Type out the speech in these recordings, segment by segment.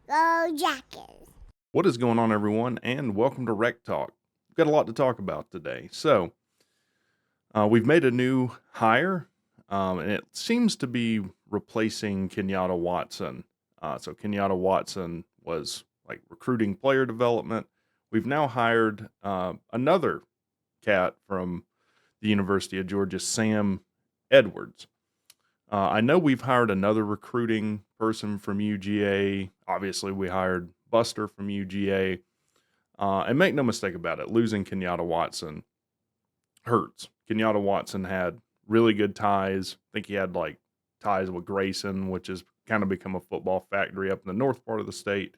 Go Jackets. What is going on, everyone, and welcome to WreckTalk. We've got a lot to talk about today. We've made a new hire, and it seems to be replacing Kenyatta Watson. Kenyatta Watson was like recruiting player development. We've now hired another cat from the University of Georgia, Sam Edwards. I know we've hired another recruiting person from UGA. Obviously, we hired Buster from UGA. And make no mistake about it, losing Kenyatta Watson hurts. Kenyatta Watson had really good ties. I think he had like ties with Grayson, which has kind of become a football factory up in the north part of the state.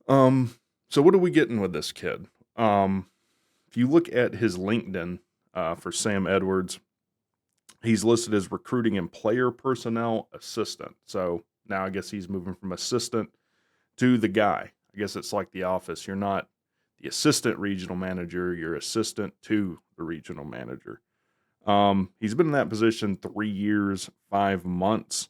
So what are we getting with this kid? If you look at his LinkedIn for Sam Edwards, he's listed as recruiting and player personnel assistant. So now I guess he's moving from assistant to the guy. I guess it's like the office. You're not the assistant regional manager, you're assistant to the regional manager. He's been in that position 3 years, 5 months.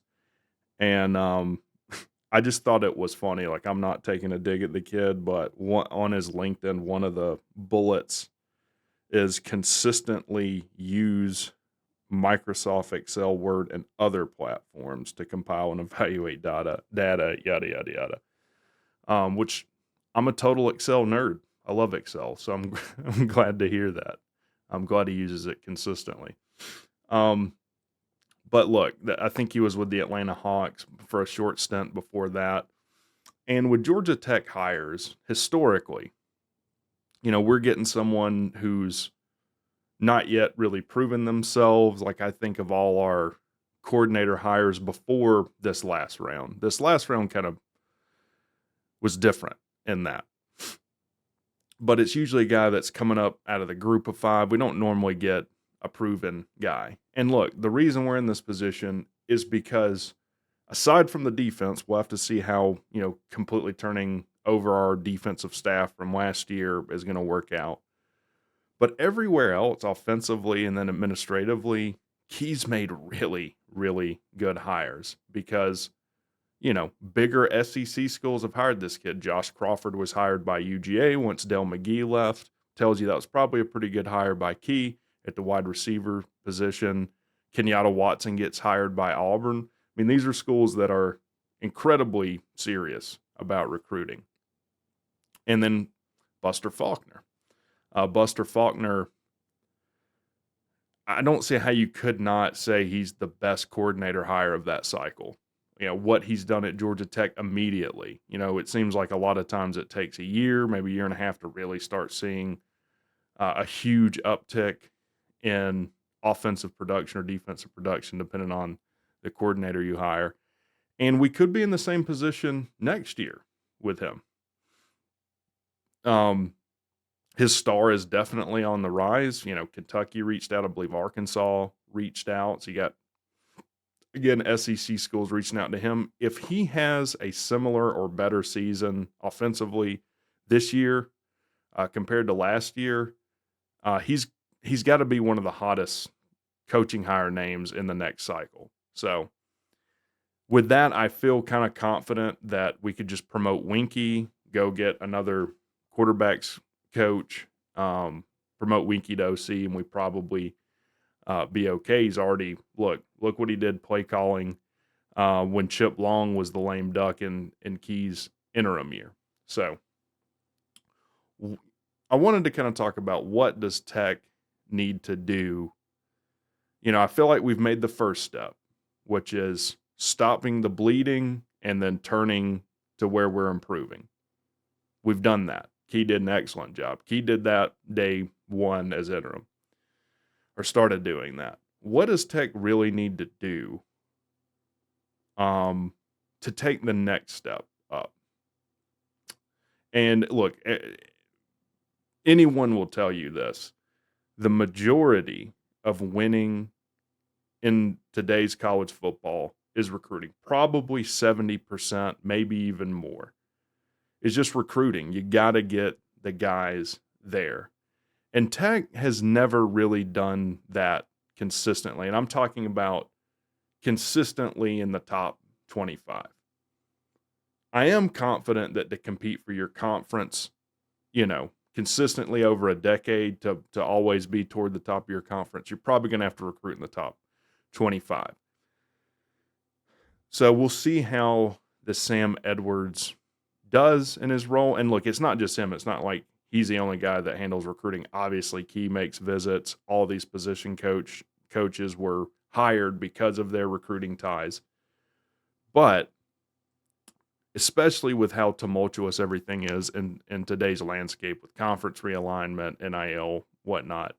And I just thought it was funny. Like, I'm not taking a dig at the kid, but on his LinkedIn, one of the bullets is consistently use Microsoft Excel, Word, and other platforms to compile and evaluate data, yada, yada, yada. Which I'm a total Excel nerd. I love Excel, so I'm glad to hear that. I'm glad he uses it consistently. But look, I think he was with the Atlanta Hawks for a short stint before that. And with Georgia Tech hires, historically, we're getting someone who's not yet really proven themselves. Like, I think of all our coordinator hires before this last round. This last round kind of was different in that. But it's usually a guy that's coming up out of the group of 5. We don't normally get a proven guy. And look, the reason we're in this position is because aside from the defense, we'll have to see how, completely turning over our defensive staff from last year is going to work out. But everywhere else, offensively and then administratively, Key's made really, really good hires because, bigger SEC schools have hired this kid. Josh Crawford was hired by UGA once Dell McGee left. Tells you that was probably a pretty good hire by Key at the wide receiver position. Kenyatta Watson gets hired by Auburn. I mean, these are schools that are incredibly serious about recruiting. And then Buster Faulkner. Buster Faulkner, I don't see how you could not say he's the best coordinator hire of that cycle. What he's done at Georgia Tech immediately. It seems like a lot of times it takes a year, maybe a year and a half to really start seeing a huge uptick in offensive production or defensive production, depending on the coordinator you hire. And we could be in the same position next year with him. His star is definitely on the rise. Kentucky reached out. I believe Arkansas reached out. So you got, again, SEC schools reaching out to him. If he has a similar or better season offensively this year compared to last year, he's got to be one of the hottest coaching hire names in the next cycle. So with that, I feel kind of confident that we could just promote Winky, go get another quarterbacks coach, promote Winky to OC, and we probably be okay. He's already look what he did play calling when Chip Long was the lame duck in Key's interim year. So I wanted to kind of talk about what does Tech need to do. I feel like we've made the first step, which is stopping the bleeding and then turning to where we're improving. We've done that. Key did an excellent job. Key did that day 1 as interim, or started doing that. What does Tech really need to do to take the next step up? And look, anyone will tell you this. The majority of winning in today's college football is recruiting. Probably 70%, maybe even more. It's just recruiting. You got to get the guys there. And Tech has never really done that consistently. And I'm talking about consistently in the top 25. I am confident that to compete for your conference, consistently over a decade to always be toward the top of your conference, you're probably going to have to recruit in the top 25. So we'll see how the Sam Edwards does in his role. And look, it's not just him. It's not like he's the only guy that handles recruiting. Obviously, Key makes visits. All these position coaches were hired because of their recruiting ties. But especially with how tumultuous everything is in today's landscape with conference realignment, NIL, whatnot,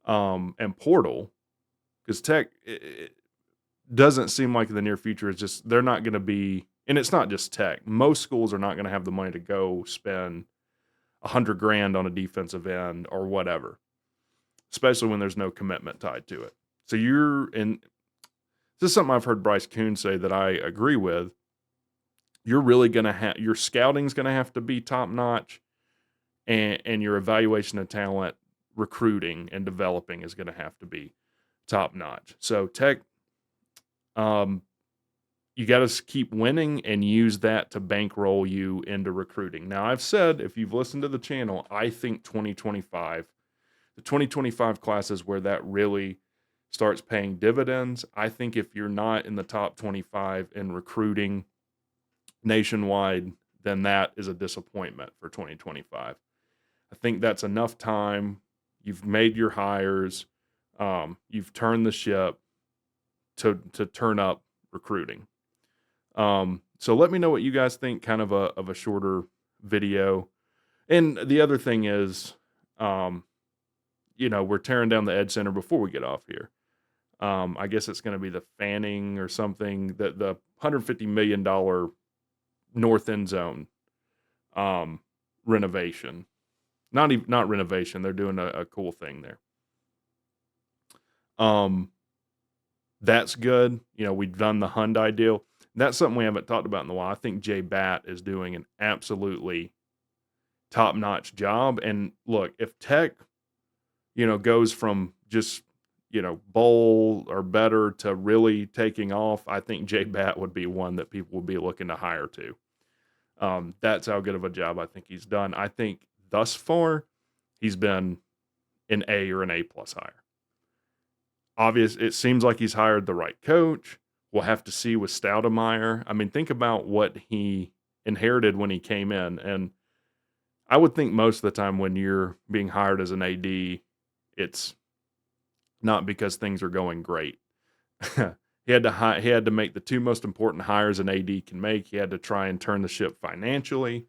and portal, because Tech it doesn't seem like the near future is just, they're not going to be, and it's not just Tech. Most schools are not going to have the money to go spend $100,000 on a defensive end or whatever, especially when there's no commitment tied to it. So this is something I've heard Bryce Kuhn say that I agree with. You're really going to have, your scouting's going to have to be top notch, and your evaluation of talent, recruiting and developing is going to have to be top notch. So Tech, you got to keep winning and use that to bankroll you into recruiting. Now, I've said, if you've listened to the channel, I think the 2025 class is where that really starts paying dividends. I think if you're not in the top 25 in recruiting nationwide, then that is a disappointment for 2025. I think that's enough time. You've made your hires. You've turned the ship to turn up recruiting. So let me know what you guys think, kind of a shorter video. And the other thing is, we're tearing down the Ed Center before we get off here. I guess it's going to be the Fanning or something, the $150 million north end zone renovation. Not renovation. They're doing a cool thing there. That's good. We've done the Hyundai deal. That's something we haven't talked about in a while. I think Jay Batt is doing an absolutely top-notch job. And look, if Tech, goes from just, bowl or better to really taking off, I think Jay Batt would be one that people would be looking to hire to. That's how good of a job I think he's done. I think thus far he's been an A or an A+ hire. It seems like he's hired the right coach. We'll have to see with Stoudemire. I mean, think about what he inherited when he came in. And I would think most of the time when you're being hired as an AD, it's not because things are going great. He had to make the two most important hires an AD can make. He had to try and turn the ship financially,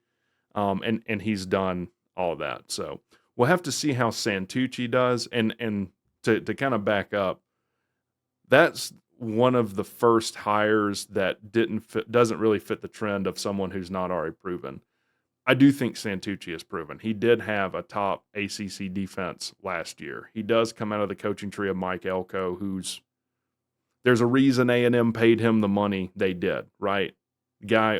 and he's done all of that. So we'll have to see how Santucci does. And to kind of back up, that's one of the first hires that doesn't really fit the trend of someone who's not already proven. I do think Santucci is proven. He did have a top ACC defense last year. He does come out of the coaching tree of Mike Elko, there's a reason A&M paid him the money they did, right? Guy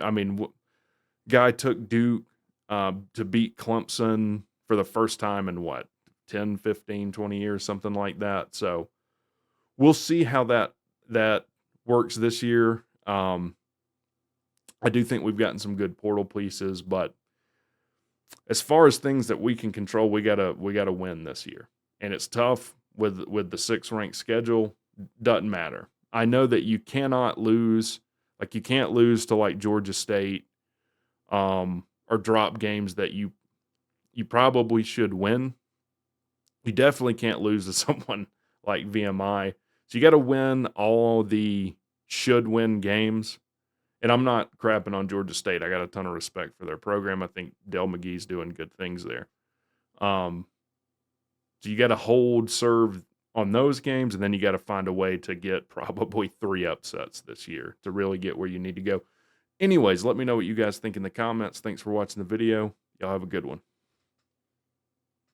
took Duke to beat Clemson for the first time in 10, 15, 20 years, something like that. So we'll see how that works this year. I do think we've gotten some good portal pieces, but as far as things that we can control, we gotta win this year. And it's tough with the 6th ranked schedule. Doesn't matter. I know that you cannot lose, you can't lose to Georgia State, or drop games that you probably should win. You definitely can't lose to someone like VMI. So you got to win all the should win games. And I'm not crapping on Georgia State. I got a ton of respect for their program. I think Dale McGee's doing good things there. So you got to serve on those games, and then you got to find a way to get probably 3 upsets this year to really get where you need to go. Anyways, let me know what you guys think in the comments. Thanks for watching the video. Y'all have a good one.